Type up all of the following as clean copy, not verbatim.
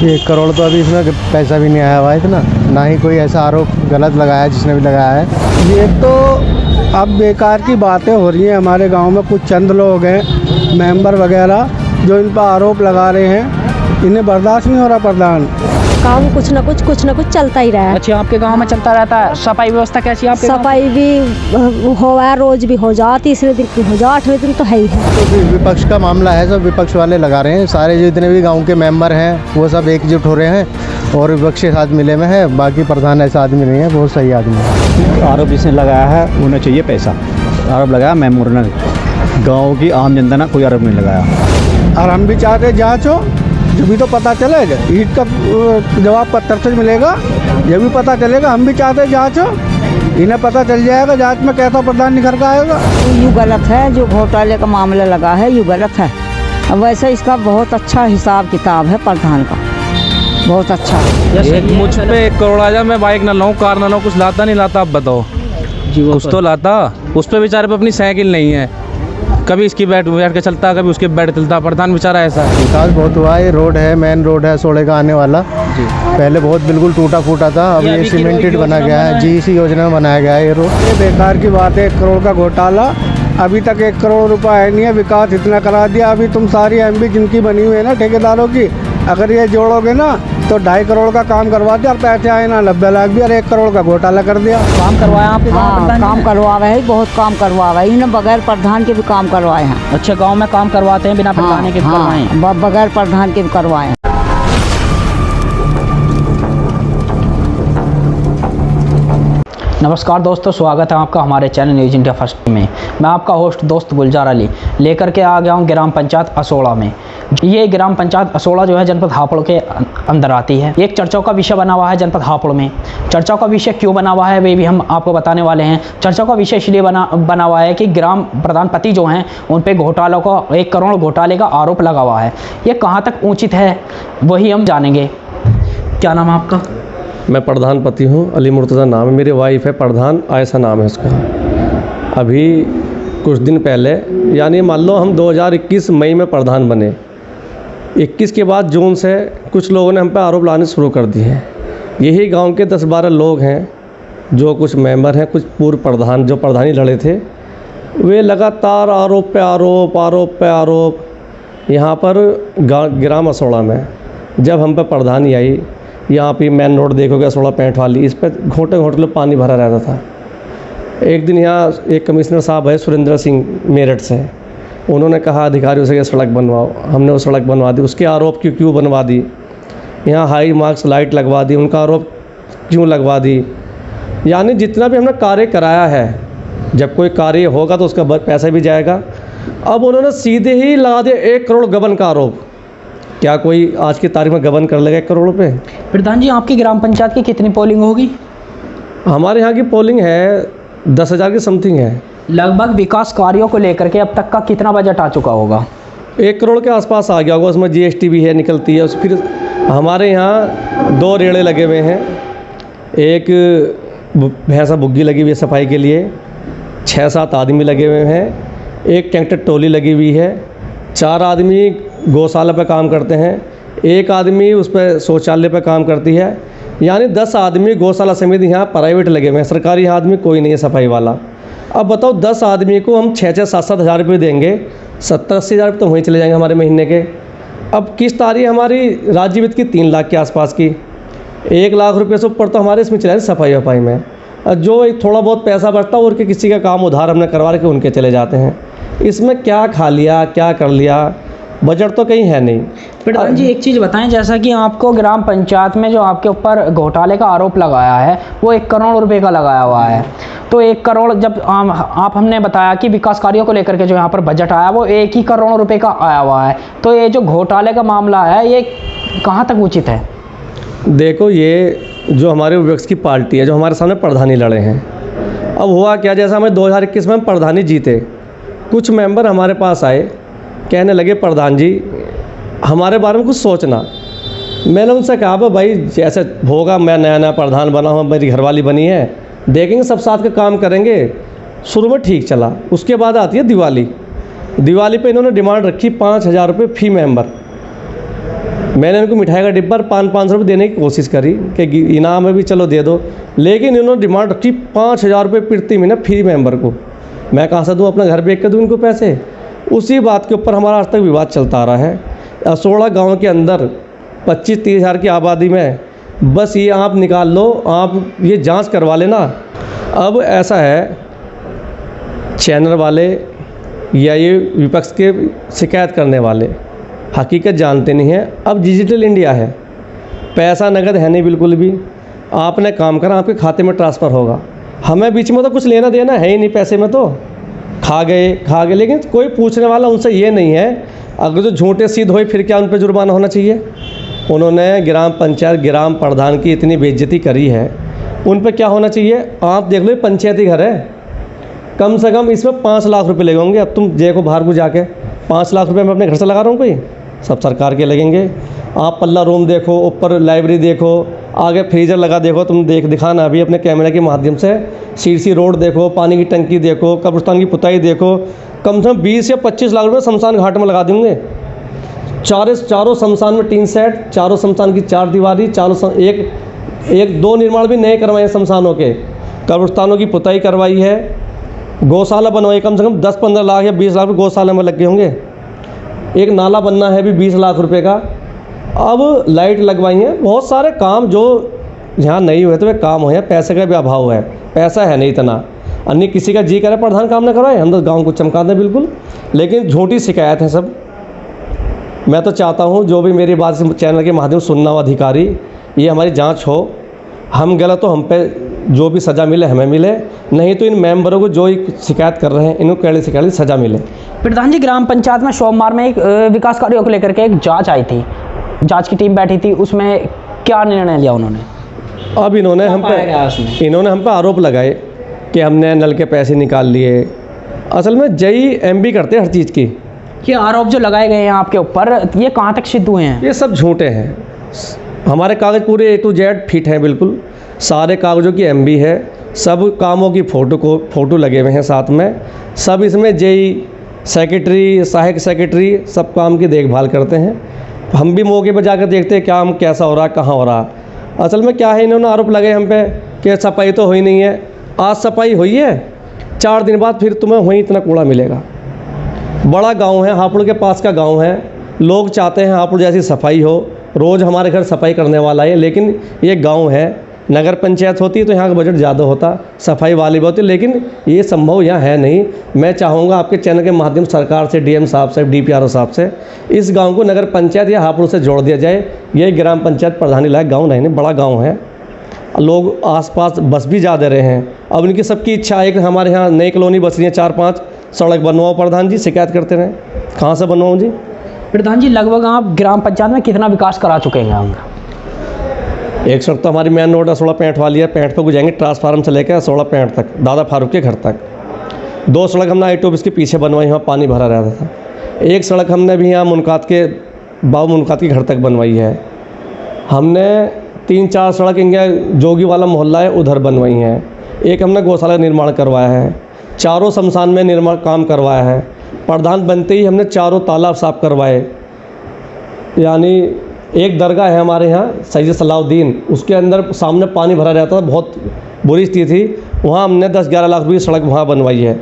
1 करोड़ तो अभी इसमें पैसा भी नहीं आया हुआ है इतना, ना ही कोई ऐसा आरोप गलत लगाया जिसने भी लगाया है। ये तो अब बेकार की बातें हो रही हैं। हमारे गांव में कुछ चंद लोग हैं, मेंबर वगैरह, जो इन पर आरोप लगा रहे हैं। इन्हें बर्दाश्त नहीं हो रहा। प्रधान काम कुछ ना कुछ चलता ही रहा है। अच्छा, आपके गांव में चलता रहता है। सफाई व्यवस्था कैसी है आपके गांव में? सफाई भी हो है, रोज भी हो जाए, तीसरे दिन की हो जाए, 8वें दिन तो है ही है। तो विपक्ष का मामला है, सब विपक्ष वाले लगा रहे हैं। सारे जितने भी गांव के मेंबर हैं वो सब एकजुट हो रहे हैं और विपक्ष के साथ मिले में है। बाकी प्रधान ऐसा आदमी नहीं है, बहुत सही आदमी है। आरोप जिसने लगाया है उन्हें चाहिए पैसा। आरोप लगाया मेंबर ने, गाँव की आम जनता ने कोई आरोप नहीं लगाया। और हम भी चाहते हैं जाँच हो, जब तो पता चलेगा। ईट का जवाब पत्थर से मिलेगा, ये भी पता चलेगा। हम भी चाहते हैं जाँच हो, इन्हें पता चल जाएगा जांच में कैसा प्रधान निखर का आएगा। यूँ गलत है, जो घोटाले का मामला लगा है यूँ गलत है। अब वैसे इसका बहुत अच्छा हिसाब किताब है प्रधान का, बहुत अच्छा। मुझ पे 1 करोड़ आ जाए, मैं बाइक ना लाऊं, कार ना लाऊं, कुछ लाता नहीं लाता। आप बताओ जी, कुछ तो लाता। उस पर बेचारे पे अपनी साइकिल नहीं है, कभी इसकी बैठ के चलता, कभी उसके बैठ चलता। प्रधान बेचारा ऐसा है। विकास बहुत हुआ है। रोड है, मेन रोड है सोड़े का आने वाला जी। पहले बहुत बिल्कुल टूटा फूटा था, अब ये सीमेंटेड बना गया है। जीसी योजना में बनाया गया है ये रोड। ये बेकार की बात है। 1 करोड़ का घोटाला, अभी तक 1 करोड़ रुपया है नहीं है। विकास इतना करा दिया। अभी तुम सारी एमबी जिनकी बनी हुई है ना ठेकेदारों की, अगर ये जोड़ोगे ना तो 2.5 करोड़ का काम करवा दिया और पैसे आए ना 90 लाख भी, और 1 करोड़ का घोटाला कर दिया। काम करवाया आपके गांव में? हाँ, काम करवा रहे हैं, बहुत काम करवा रहे हैं। इन्हें बगैर प्रधान के भी काम करवाए हैं। अच्छा, गांव में काम करवाते हैं बिना प्रधान के करवाए हैं? बगैर प्रधान के भी करवाए हैं। नमस्कार दोस्तों, स्वागत है आपका हमारे चैनल न्यूज़ इंडिया फर्स्ट में। मैं आपका होस्ट दोस्त गुलजार अली लेकर के आ गया हूँ ग्राम पंचायत असोड़ा में। ये ग्राम पंचायत असोड़ा जो है जनपद हापुड़ के अंदर आती है। एक चर्चाओं का विषय बना हुआ है जनपद हापुड़ में। चर्चाओं का विषय क्यों बना हुआ है वे भी हम आपको बताने वाले हैं। चर्चाओं का विषय इसलिए बना हुआ है कि ग्राम प्रधान पति जो हैं उन पर घोटालों का 1 करोड़ घोटाले का आरोप लगा हुआ है। ये कहाँ तक उचित है वही हम जानेंगे। क्या नाम है आपका? मैं प्रधान पति हूँ, अली मुर्तज़ा नाम है। मेरी वाइफ है प्रधान, आयशा नाम है उसका। अभी कुछ दिन पहले, यानी मान लो हम 2021 मई में प्रधान बने। 21 के बाद जून से कुछ लोगों ने हम पे आरोप लाने शुरू कर दिए हैं। यही गांव के 10-12 लोग हैं, जो कुछ मेंबर हैं, कुछ पूर्व प्रधान जो प्रधानी लड़े थे, वे लगातार आरोप पे आरोप यहाँ पर ग्राम असोड़ा में जब हम पे प्रधानी आई, यहाँ पे मेन रोड देखोगे असोड़ा पैंट वाली, इस पर घोंटे पानी भरा रहता था। एक दिन यहाँ एक कमिश्नर साहब है सुरेंद्र सिंह मेरठ से, उन्होंने कहा अधिकारियों से कि सड़क बनवाओ। हमने वो सड़क बनवा दी। उसके आरोप क्यों बनवा दी? यहाँ हाई मार्क्स लाइट लगवा दी, उनका आरोप क्यों लगवा दी? यानी जितना भी हमने कार्य कराया है, जब कोई कार्य होगा तो उसका पैसा भी जाएगा। अब उन्होंने सीधे ही लगा दिया 1 करोड़ गबन का आरोप। क्या कोई आज की तारीख में गबन कर लेगा 1 करोड़ रुपये? प्रधान जी, आपकी ग्राम पंचायत की कितनी पोलिंग होगी? हमारे यहाँ की पोलिंग है 10,000 की समथिंग है। लगभग विकास कार्यों को लेकर के अब तक का कितना बजट आ चुका होगा? 1 करोड़ के आसपास आ गया होगा। उसमें GST भी है, निकलती है। फिर हमारे यहाँ 2 रेड़े लगे हुए हैं। एक भैंसा बुग्गी लगी हुई है सफाई के लिए, 6-7 आदमी लगे हुए हैं। एक ट्रैक्टर टोली लगी हुई है। 4 आदमी गौशाला पे काम करते हैं। 1 आदमी उस पर शौचालय पे काम करती है। यानी 10 आदमी गौशाला समिति यहाँ प्राइवेट लगे हुए हैं। सरकारी आदमी कोई नहीं है सफाई वाला। अब बताओ 10 आदमी को हम 6-6, 7-7 हज़ार रुपये देंगे, 70-80 हज़ार तो वहीं चले जाएंगे हमारे महीने के। अब किस्त आ रही है हमारी राज्य वित्त की 3 लाख के आसपास की। 1 लाख रुपये से ऊपर तो हमारे इसमें चले सफाई वफाई में। जो एक थोड़ा बहुत पैसा बचता है और के किसी का काम उधार हमने करवा के उनके चले जाते हैं। इसमें क्या खा लिया, क्या कर लिया, बजट तो कहीं है नहीं। प्रधान जी, एक चीज़ बताएं, जैसा कि आपको ग्राम पंचायत में जो आपके ऊपर घोटाले का आरोप लगाया है वो 1 करोड़ रुपए का लगाया हुआ है। तो 1 करोड़ जब आप हमने बताया कि विकास कार्यों को लेकर के जो यहाँ पर बजट आया वो 1 ही करोड़ रुपए का आया हुआ है। तो ये जो घोटाले का मामला है ये कहाँ तक उचित है? देखो, ये जो हमारे विपक्ष की पार्टी है, जो हमारे सामने प्रधानी लड़े हैं, अब हुआ क्या, जैसा हमें 2021 में प्रधानी जीते, कुछ मेंबर हमारे पास आए, कहने लगे प्रधान जी हमारे बारे में कुछ सोचना। मैंने उनसे कहा भाई जैसे होगा, मैं नया प्रधान बना हूँ, मेरी घरवाली बनी है, देखेंगे सब साथ के काम करेंगे। शुरू में ठीक चला। उसके बाद आती है दिवाली पे इन्होंने डिमांड रखी 5,000 रुपये फी मेंबर। मैंने इनको मिठाई का डिब्बा 500 रुपये देने की कोशिश करी कि इनाम है भी चलो दे दो, लेकिन इन्होंने डिमांड रखी 5000 रुपये प्रति महीना फ्री मेंबर को। मैं कहाँ से दूँ, अपना घर बेच कर दूँ इनको पैसे। उसी बात के ऊपर हमारा आज तक विवाद चलता आ रहा है। असोड़ा गांव के अंदर 25-30 हज़ार की आबादी में बस ये आप निकाल लो, आप ये जांच करवा लेना। अब ऐसा है, चैनल वाले या ये विपक्ष के शिकायत करने वाले हकीकत जानते नहीं हैं। अब डिजिटल इंडिया है, पैसा नगद है नहीं बिल्कुल भी। आपने काम करा, आपके खाते में ट्रांसफ़र होगा। हमें बीच में तो कुछ लेना देना है ही नहीं, पैसे में तो खा गए, लेकिन कोई पूछने वाला उनसे ये नहीं है। अगर जो झूठे सिद्ध हुए फिर क्या उन पर जुर्माना होना चाहिए। उन्होंने ग्राम पंचायत ग्राम प्रधान की इतनी बेइज्जती करी है, उन पर क्या होना चाहिए। आप देख लो, पंचायती घर है, कम से कम इसमें 5 लाख रुपए लगे होंगे। अब तुम देखो बाहर को जाके 5 लाख रुपए मैं अपने घर से लगा रहा हूँ, कोई सब सरकार के लगेंगे। आप पल्ला रूम देखो, ऊपर लाइब्रेरी देखो, आगे फ्रीजर लगा देखो, तुम दिखाना अभी अपने कैमरे के माध्यम से। सीरसी रोड देखो, पानी की टंकी देखो, कब्रिस्तान की पुताई देखो, कम से कम 20 या 25 लाख रुपये शमशान घाट में लगा देंगे। चारों शमशान में टीन सेट, चारों शमशान की 4 दीवारी, एक 2 निर्माण भी नए करवाए हैं शमशानों के, कब्रिस्तानों की पुताई करवाई है, गौशाला बनवाई, कम से कम 10-15 लाख या 20 लाख रुपये गौशाला में लग गए होंगे। एक नाला बनना है भी 20 लाख रुपए का। अब लाइट लगवाई हैं, बहुत सारे काम जो यहाँ नहीं हुए तो वे काम हुए हैं। पैसे का भी अभाव है, पैसा है नहीं इतना। अन्य किसी का जी करे प्रधान काम न करवाए, हम तो गाँव को चमका दें बिल्कुल, लेकिन झूठी शिकायत है सब। मैं तो चाहता हूँ जो भी मेरी बात इस चैनल के माध्यम से सुनना हो अधिकारी, ये हमारी जांच हो, हम गलत हो हम पे जो भी सज़ा मिले हमें मिले, नहीं तो इन मेंबरों को जो शिकायत कर रहे हैं इनको कड़ी से कड़ी सज़ा मिले। प्रधान जी, ग्राम पंचायत में सोमवार में एक विकास कार्यों को लेकर के एक जांच आई थी, जांच की टीम बैठी थी, उसमें क्या निर्णय लिया उन्होंने? अब इन्होंने हम पे आरोप लगाए कि हमने नल के पैसे निकाल लिए। असल में जई एमबी करते हैं हर चीज़ की। ये आरोप जो लगाए गए हैं आपके ऊपर, ये कहाँ तक सिद्ध हुए हैं? ये सब झूठे हैं। हमारे कागज़ पूरे A to Z फिट हैं बिल्कुल, सारे कागज़ों की एमबी है, सब कामों की फ़ोटो लगे हुए हैं साथ में। सब इसमें जेई सेक्रेटरी, सहायक सेक्रेटरी सब काम की देखभाल करते हैं। हम भी मौके पर जाकर देखते हैं काम कैसा हो रहा, कहाँ हो रहा। असल में क्या है, इन्होंने आरोप लगाए हम पे कि सफाई तो हुई नहीं है। आज सफाई हुई है, 4 दिन बाद फिर तुम्हें वहीं इतना कूड़ा मिलेगा। बड़ा गांव है, हापुड़ के पास का गांव है, लोग चाहते हैं हापुड़ जैसी सफाई हो। रोज़ हमारे घर सफाई करने वाला है, लेकिन ये गांव है, नगर पंचायत होती तो यहाँ का बजट ज़्यादा होता, सफाई वाली भी होती, लेकिन ये संभव यहाँ है नहीं। मैं चाहूँगा आपके चैनल के माध्यम सरकार से, डीएम साहब से, DPRO साहब से, इस गांव को नगर पंचायत या हापुड़ से जोड़ दिया जाए। ये ग्राम पंचायत प्रधानी लायक गाँव नहीं, बड़ा गाँव है, लोग आसपास बस भी जा दे रहे हैं। अब इनकी सबकी इच्छा है कि हमारे यहाँ नई कॉलोनी बस रही है, 4-5 सड़क बनवाओ प्रधान जी, शिकायत करते रहें, कहाँ से बनवाऊँ जी? प्रधान जी, लगभग आप ग्राम पंचायत में कितना विकास करा चुके हैं? एक सड़क तो हमारी मेन रोड असोड़ा पैंठ वाली है, पैंठ पर गुजाएंगे ट्रांसफार्म से लेकर असोड़ा पैंठ तक, दादा फारूक के घर तक। 2 सड़क हमने ITO ऑफिस के पीछे बनवाई, वहाँ पानी भरा रहता था। एक सड़क हमने भी यहाँ बाबू मुनकात के घर तक बनवाई है। हमने 3-4 सड़क इनके जोगी वाला मोहल्ला है उधर बनवाई हैं। एक हमने गौशाला निर्माण करवाया है, 4 शमशान में निर्माण काम करवाया है। प्रधान बनते ही हमने 4 तालाब साफ करवाए। यानी एक दरगाह है हमारे यहाँ सैयद सलाउद्दीन, उसके अंदर सामने पानी भरा रहता था, बहुत बुरी स्थिति थी, वहाँ हमने 10-11 लाख रुपये सड़क वहाँ बनवाई है।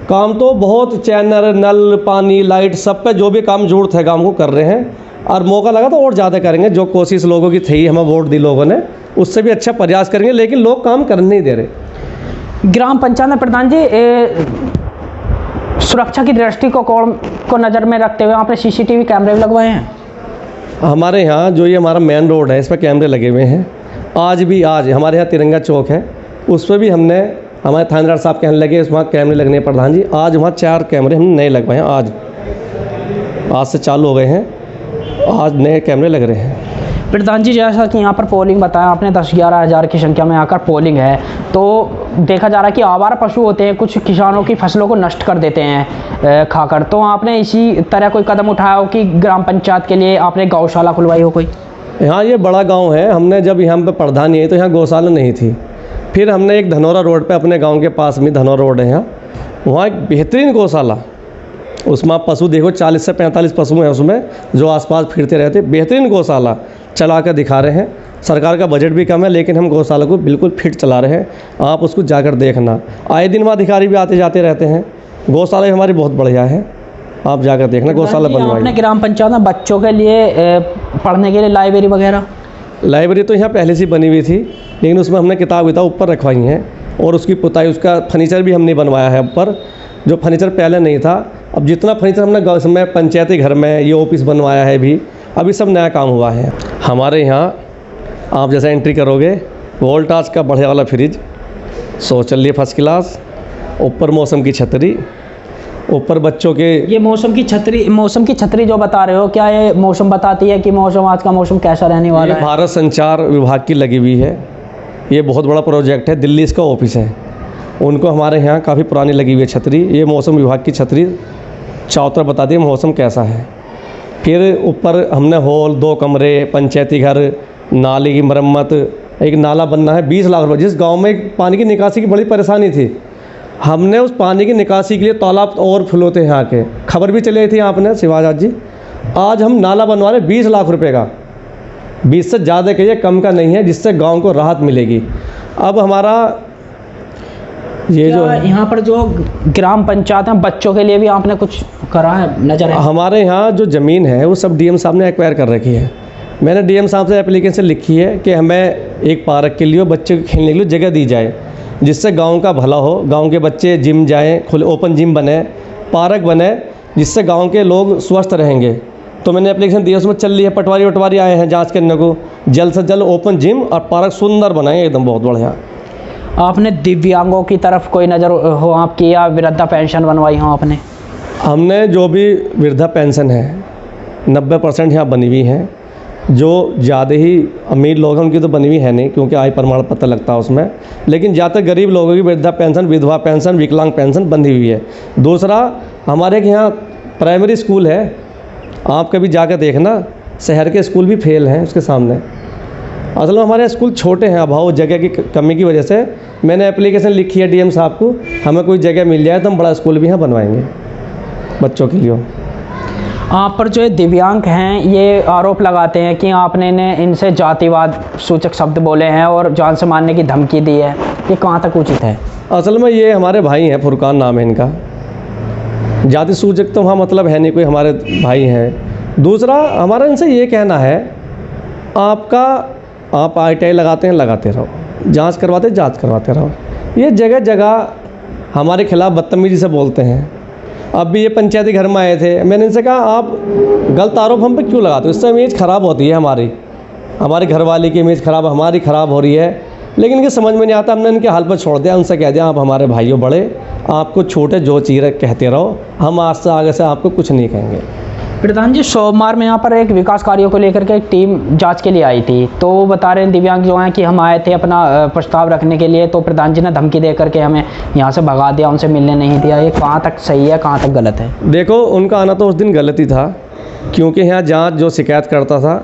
काम तो बहुत, चैनल, नल, पानी, लाइट, सब पे जो भी काम जरूरत है काम को कर रहे हैं, और मौका लगा तो और ज़्यादा करेंगे। जो कोशिश लोगों की थी, हमें वोट दी लोगों ने, उससे भी अच्छा प्रयास करेंगे, लेकिन लोग काम करने नहीं दे रहे। ग्राम पंचायत में प्रधान जी सुरक्षा की दृष्टि को नज़र में रखते हुए आपने CCTV कैमरे भी लगवाए हैं? हमारे यहाँ जो ये हमारा मेन रोड है, इस पर कैमरे लगे हुए हैं। आज हमारे यहाँ तिरंगा चौक है, उस पर भी हमने, हमारे थानेदार साहब कहने लगे वहाँ कैमरे लगने हैं प्रधान जी। आज वहाँ 4 कैमरे हमने नए लगवाए हैं, आज से चालू हो गए हैं, आज नए कैमरे लग रहे हैं। प्रधान जी, जैसा कि यहाँ पर पोलिंग बताया आपने, 10-11 हज़ार की संख्या में आकर पोलिंग है, तो देखा जा रहा है कि आवारा पशु होते हैं, कुछ किसानों की फसलों को नष्ट कर देते हैं खाकर। तो आपने इसी तरह कोई कदम उठाया हो कि ग्राम पंचायत के लिए आपने गौशाला खुलवाई हो कोई? यहाँ ये बड़ा गांव है, हमने जब यहाँ पे प्रधानी है तो यहाँ गौशाला नहीं थी। फिर हमने एक धनौरा रोड पे, अपने गांव के पास में धनौरा रोड है यहाँ, वहाँ एक बेहतरीन गौशाला उसमें आप पशु देखो 40 से 45 पशु हैं उसमें जो आसपास फिरते रहते। बेहतरीन गौशाला चला कर दिखा रहे हैं। सरकार का बजट भी कम है लेकिन हम गौशाला को बिल्कुल फिट चला रहे हैं। आप उसको जाकर देखना, आए दिन वहाँ अधिकारी भी आते जाते रहते हैं। गौशाला हमारी बहुत बढ़िया है, आप जाकर देखना गौशाला बनवाई। आपने ग्राम पंचायत में बच्चों के लिए पढ़ने के लिए लाइब्रेरी वगैरह? लाइब्रेरी तो यहाँ पहले से बनी हुई थी लेकिन उसमें हमने किताब ऊपर रखवाई हैं और उसकी पुताई, उसका फर्नीचर भी हमने बनवाया है ऊपर, जो फर्नीचर पहले नहीं था। अब जितना फर्नीचर हमने गाँव में पंचायती घर में ये ऑफिस बनवाया है भी, अभी सब नया काम हुआ है। हमारे यहाँ आप जैसे एंट्री करोगे वोल्टास का बढ़िया वाला फ्रिज, शौचालय फर्स्ट क्लास, ऊपर मौसम की छतरी, ऊपर बच्चों के। ये मौसम की छतरी जो बता रहे हो, क्या ये मौसम बताती है कि मौसम, आज का मौसम कैसा रहने वाला है? भारत संचार विभाग की लगी हुई है, ये बहुत बड़ा प्रोजेक्ट है। दिल्ली इसका ऑफिस है, उनको हमारे यहाँ काफ़ी पुरानी लगी हुई है छतरी। ये मौसम विभाग की छतरी चारों तरफ बताती है मौसम कैसा है। फिर ऊपर हमने हॉल, 2 कमरे, पंचायती घर, नाली की मरम्मत, एक नाला बनना है 20 लाख रुपये। जिस गांव में पानी की निकासी की बड़ी परेशानी थी, हमने उस पानी की निकासी के लिए तालाब ओवरफ्लो थे यहाँ के, खबर भी चली थी आपने शिवाजात जी। आज हम नाला बनवा रहे 20 लाख रुपए का, 20 से ज़्यादा कहिए, कम का नहीं है, जिससे गांव को राहत मिलेगी। अब हमारा ये जो है यहाँ पर जो ग्राम पंचायत है, बच्चों के लिए भी आपने कुछ करा है, नजर है? हमारे यहाँ जो ज़मीन है वो सब डीएम साहब ने एक्वायर कर रखी है। मैंने डीएम साहब से एप्लीकेशन लिखी है कि हमें एक पार्क के लिए, बच्चे को खेलने के लिए जगह दी जाए, जिससे गांव का भला हो, गांव के बच्चे जिम जाएं, खुले ओपन जिम बने, पार्क बने, जिससे गांव के लोग स्वस्थ रहेंगे। तो मैंने एप्लीकेशन दी, उसमें चल रही है, पटवारी आए हैं जांच करने को, जल्द से जल्द ओपन जिम और पार्क सुंदर बनाएंगे एकदम बहुत बढ़िया। आपने दिव्यांगों की तरफ कोई नज़र हो आपकी, या वृद्धा पेंशन बनवाई हो आपने? हमने जो भी वृद्धा पेंशन है 90% यहाँ बनी हुई हैं। जो ज़्यादा ही अमीर लोग हैं उनकी तो बनी हुई है नहीं, क्योंकि आय प्रमाण पत्र लगता है उसमें, लेकिन ज़्यादातर गरीब लोगों की वृद्धा पेंशन, विधवा पेंशन, विकलांग पेंशन बंधी हुई है। दूसरा, हमारे यहाँ प्राइमरी स्कूल है, आप कभी जाकर देखना, शहर के स्कूल भी फेल हैं उसके सामने। असल में हमारे स्कूल छोटे हैं, अभाव जगह की कमी की वजह से। मैंने एप्लीकेशन लिखी है डीएम साहब को, हमें कोई जगह मिल जाए तो हम बड़ा स्कूल भी यहाँ बनवाएंगे बच्चों के लिए। आप पर जो दिव्यांग हैं ये आरोप लगाते हैं कि आपने इनसे जातिवाद सूचक शब्द बोले हैं और जान से मारने की धमकी दी है, ये कहाँ तक उचित है? असल में ये हमारे भाई हैं, फुरकान नाम है इनका। जाति सूचक तो वहाँ मतलब है नहीं, कोई हमारे भाई हैं। दूसरा, हमारा इनसे ये कहना है, आप ITI लगाते हैं, लगाते रहो, जांच करवाते रहो। ये जगह जगह हमारे खिलाफ़ बदतमीजी से बोलते हैं। अब भी ये पंचायती घर में आए थे, मैंने इनसे कहा आप गलत आरोप हम पे क्यों लगाते हो, इससे इमेज ख़राब होती है हमारी घरवाली की इमेज ख़राब, हमारी ख़राब हो रही है। लेकिन इनके समझ में नहीं आता, हमने इनके हाल पर छोड़ दिया। उनसे कह दिया आप हमारे भाइयों बड़े, आपको छोटे जो चीज़ कहते रहो, हम आज से आगे से आपको कुछ नहीं कहेंगे। प्रधान जी, सोमवार में यहाँ पर एक विकास कार्यों को लेकर के एक टीम जांच के लिए आई थी, तो वो बता रहे हैं दिव्यांग जो हैं कि हम आए थे अपना प्रस्ताव रखने के लिए, तो प्रधान जी ने धमकी दे करके हमें यहाँ से भगा दिया, उनसे मिलने नहीं दिया। ये कहाँ तक सही है, कहाँ तक गलत है? देखो, उनका आना तो उस दिन गलत ही था, क्योंकि यहाँ जाँच जो शिकायत करता था,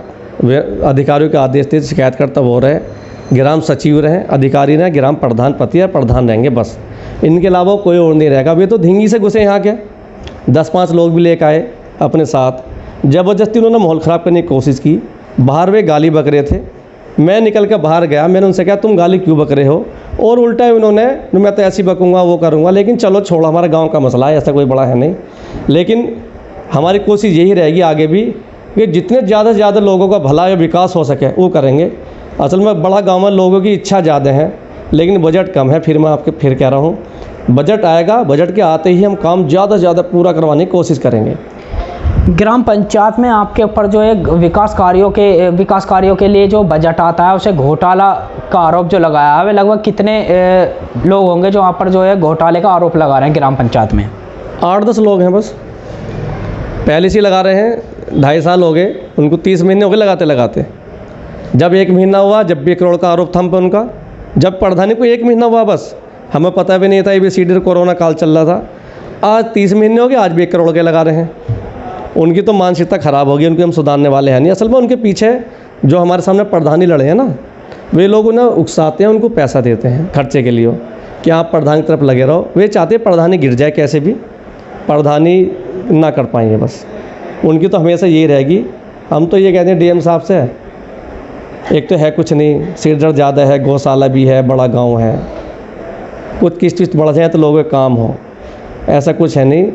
वे अधिकारियों के आदेश थे, शिकायत करता वो रहे, ग्राम सचिव रहे, अधिकारी रहे, ग्राम प्रधान पति या प्रधान रहेंगे, बस इनके अलावा कोई और नहीं रहेगा। अब ये तो धिंगी से घुसे यहाँ के 10-5 लोग भी लेकर आए अपने साथ, ज़बरदस्ती उन्होंने माहौल ख़राब करने की कोशिश की। बाहर वे गाली बक रहे थे, मैं निकल कर बाहर गया, मैंने उनसे कहा तुम गाली क्यों बक रहे हो, और उल्टा उन्होंने मैं तो ऐसी बकूँगा वो करूँगा। लेकिन चलो छोड़ो, हमारा गांव का मसला है, ऐसा कोई बड़ा है नहीं। लेकिन हमारी कोशिश यही रहेगी आगे भी कि जितने ज़्यादा से ज़्यादा लोगों का भला या विकास हो सके वो करेंगे। असल में बड़ा गाँव में लोगों की इच्छा ज़्यादा है लेकिन बजट कम है। फिर मैं आपके फिर कह रहा हूँ, बजट आएगा, बजट के आते ही हम काम ज़्यादा से ज़्यादा पूरा करवाने की कोशिश करेंगे। ग्राम पंचायत में आपके ऊपर जो है विकास कार्यों के लिए जो बजट आता है उसे घोटाला का आरोप जो लगाया है, वे लगभग कितने लोग होंगे जो वहाँ पर जो है घोटाले का आरोप लगा रहे हैं ग्राम पंचायत में? 8-10 लोग हैं बस, पहले से लगा रहे हैं। 2.5 साल हो गए उनको, 30 महीने हो गए लगाते। जब 1 महीना हुआ, जब भी 1 करोड़ का आरोप था हम पे उनका। जब प्रधानी को 1 महीना हुआ बस, हमें पता भी नहीं था, ABCD कोरोना काल चल रहा था। आज 30 महीने हो गए, आज भी 1 करोड़ के लगा रहे हैं। उनकी तो मानसिकता ख़राब होगी, उनकी हम सुधारने वाले हैं नहीं। असल में उनके पीछे जो हमारे सामने प्रधानी लड़े हैं ना, वे लोग उन्हें उकसाते हैं, उनको पैसा देते हैं खर्चे के लिए कि आप प्रधान की तरफ लगे रहो। वे चाहते हैं प्रधानी गिर जाए कैसे भी, प्रधानी ना कर पाएंगे। बस उनकी तो हमेशा यही रहेगी। हम तो ये कहते हैं डीएम साहब से, एक तो है कुछ नहीं, सिर दर्द ज़्यादा है, गौशाला भी है, बड़ा गांव है, कुछ किस्त बढ़ जाए तो लोगों का काम हो, ऐसा कुछ है नहीं,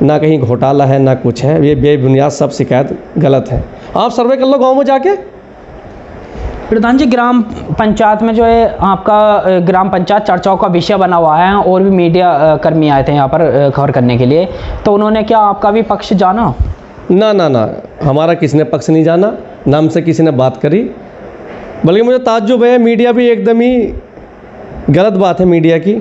ना कहीं घोटाला है ना कुछ है। ये बेबुनियाद सब शिकायत गलत है। आप सर्वे कर लो गाँव में जाके। प्रधान जी, ग्राम पंचायत में जो है आपका ग्राम पंचायत चर्चाओं का विषय बना हुआ है और भी मीडिया कर्मी आए थे यहाँ पर खबर करने के लिए, तो उन्होंने क्या आपका भी पक्ष जाना? ना ना ना, हमारा किसी ने पक्ष नहीं जाना, ना हमसे किसी ने बात करी। बल्कि मुझे ताज्जुब है, मीडिया भी एकदम ही गलत बात है मीडिया की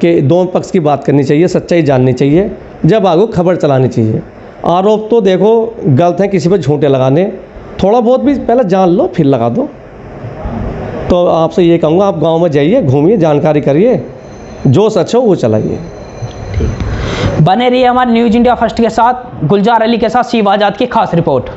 कि दोनों पक्ष की बात करनी चाहिए, सच्चाई जाननी चाहिए, जब आगे खबर चलानी चाहिए। आरोप तो देखो गलत है, किसी पर झूठे लगाने, थोड़ा बहुत भी पहले जान लो फिर लगा दो। तो आपसे ये कहूँगा, आप गांव में जाइए, घूमिए, जानकारी करिए, जो सच हो वो चलाइए। बने रहिए हमारे न्यूज़ इंडिया फर्स्ट के साथ। गुलजार अली के साथ शिव आज़ाद की खास रिपोर्ट।